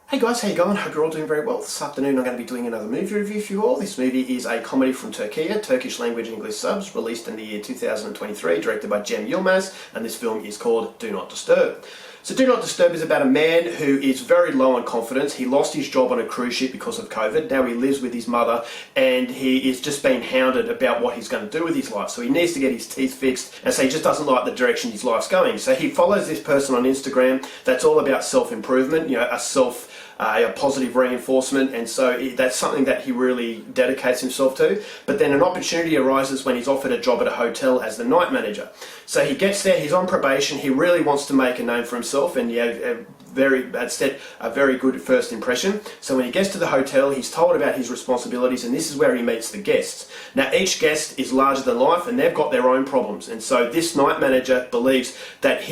Hey guys, how you going? Hope you're all doing very well. This afternoon I'm going to be doing another movie review for you all. This movie is a comedy from Turkey, Turkish language English subs, released in the year 2023, directed by Cem Yilmaz, and this film is called Do Not Disturb. So Do Not Disturb is about a man who is very low on confidence. He lost his job on a cruise ship because of COVID. Now he lives with his mother and he is just being hounded about what he's going to do with his life. So he needs to get his teeth fixed, and so he just doesn't like the direction his life's going. So he follows this person on Instagram that's all about self-improvement, a positive reinforcement, and so that's something that he really dedicates himself to. But then an opportunity arises when he's offered a job at a hotel as the night manager. So he gets there, he's on probation, he really wants to make a name for himself, and set a very good first impression. So when he gets to the hotel, he's told about his responsibilities, and this is where he meets the guests. Now each guest is larger than life and they've got their own problems, and so this night manager believes that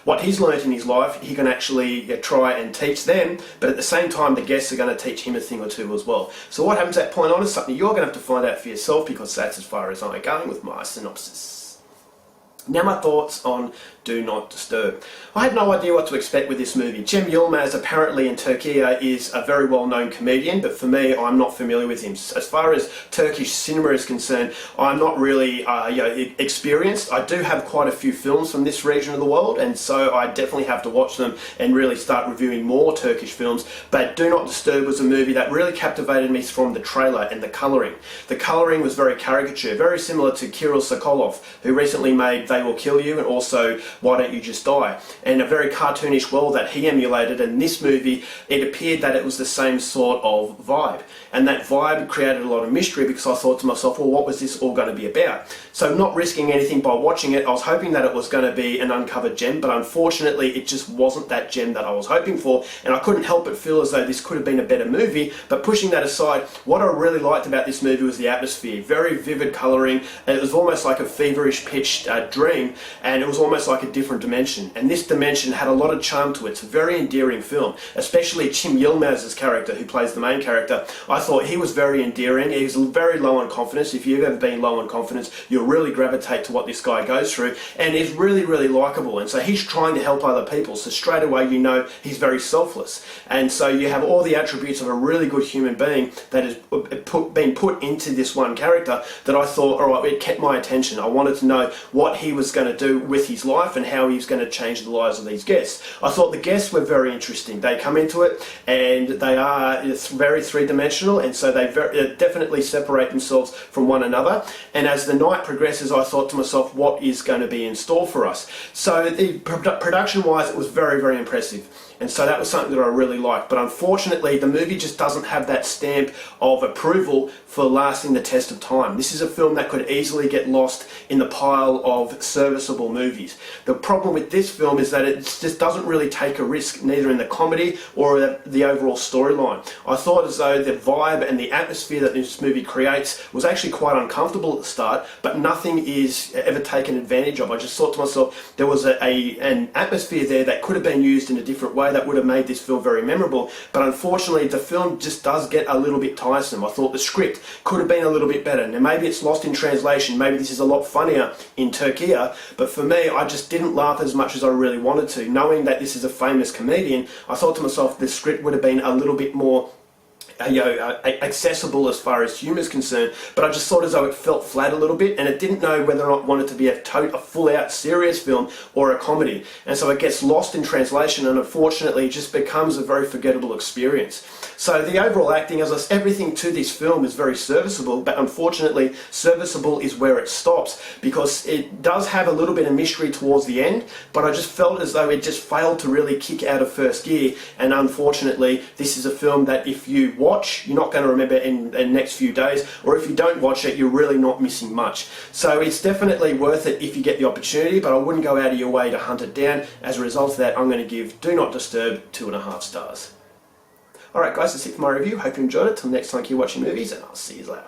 what he's learnt in his life he can actually try and teach them, but at the same time the guests are going to teach him a thing or two as well. So what happens at that point on is something you're going to have to find out for yourself, because that's as far as I'm going with my synopsis. Now my thoughts on Do Not Disturb. I had no idea what to expect with this movie. Cem Yilmaz apparently in Turkey is a very well-known comedian, but for me, I'm not familiar with him. As far as Turkish cinema is concerned, I'm not really experienced. I do have quite a few films from this region of the world, and so I definitely have to watch them and really start reviewing more Turkish films. But Do Not Disturb was a movie that really captivated me from the trailer and the colouring. The colouring was very caricature, very similar to Kirill Sokolov, who recently made They Will Kill You and also Why Don't You Just Die, and a very cartoonish world that he emulated. And this movie, it appeared that it was the same sort of vibe, and that vibe created a lot of mystery, because I thought to myself, well, what was this all going to be about? So not risking anything by watching it, I was hoping that it was going to be an uncovered gem, but unfortunately it just wasn't that gem that I was hoping for, and I couldn't help but feel as though this could have been a better movie. But pushing that aside, what I really liked about this movie was the atmosphere. Very vivid colouring, and it was almost like a feverish pitched dream, and it was almost like a different dimension, and this dimension had a lot of charm to it. It's a very endearing film, especially Cem Yilmaz's character, who plays the main character. I thought he was very endearing. He was very low on confidence. If you've ever been low on confidence, you'll really gravitate to what this guy goes through, and is really, really likeable. And so he's trying to help other people, so straight away you know he's very selfless, and so you have all the attributes of a really good human being that has been put into this one character, that I thought, alright, it kept my attention. I wanted to know what he was going to do with his life and how he was going to change the lives of these guests. I thought the guests were very interesting. They come into it and they are very three-dimensional, and so they definitely separate themselves from one another. And as the night progresses, I thought to myself, what is going to be in store for us? So the production-wise, it was very, very impressive. And so that was something that I really liked. But unfortunately, the movie just doesn't have that stamp of approval for lasting the test of time. This is a film that could easily get lost in the pile of serviceable movies. The problem with this film is that it just doesn't really take a risk, neither in the comedy or the overall storyline. I thought as though the vibe and the atmosphere that this movie creates was actually quite uncomfortable at the start, but nothing is ever taken advantage of. I just thought to myself, there was an atmosphere there that could have been used in a different way that would have made this film very memorable. But unfortunately, the film just does get a little bit tiresome. I thought the script could have been a little bit better. Now maybe it's lost in translation, maybe this is a lot funnier in Turkey, but for me, I just didn't laugh as much as I really wanted to. Knowing that this is a famous comedian, I thought to myself the script would have been a little bit more accessible as far as humour is concerned, but I just thought as though it felt flat a little bit, and it didn't know whether or not it wanted to be a full-out serious film or a comedy, and so it gets lost in translation, and unfortunately it just becomes a very forgettable experience. So the overall acting, everything to this film is very serviceable, but unfortunately serviceable is where it stops, because it does have a little bit of mystery towards the end, but I just felt as though it just failed to really kick out of first gear. And unfortunately, this is a film that if you watch, you're not going to remember in the next few days, or if you don't watch it, you're really not missing much. So it's definitely worth it if you get the opportunity, but I wouldn't go out of your way to hunt it down. As a result of that, I'm going to give Do Not Disturb 2.5 stars. Alright guys, that's it for my review. Hope you enjoyed it. Till next time, keep watching movies, and I'll see you later.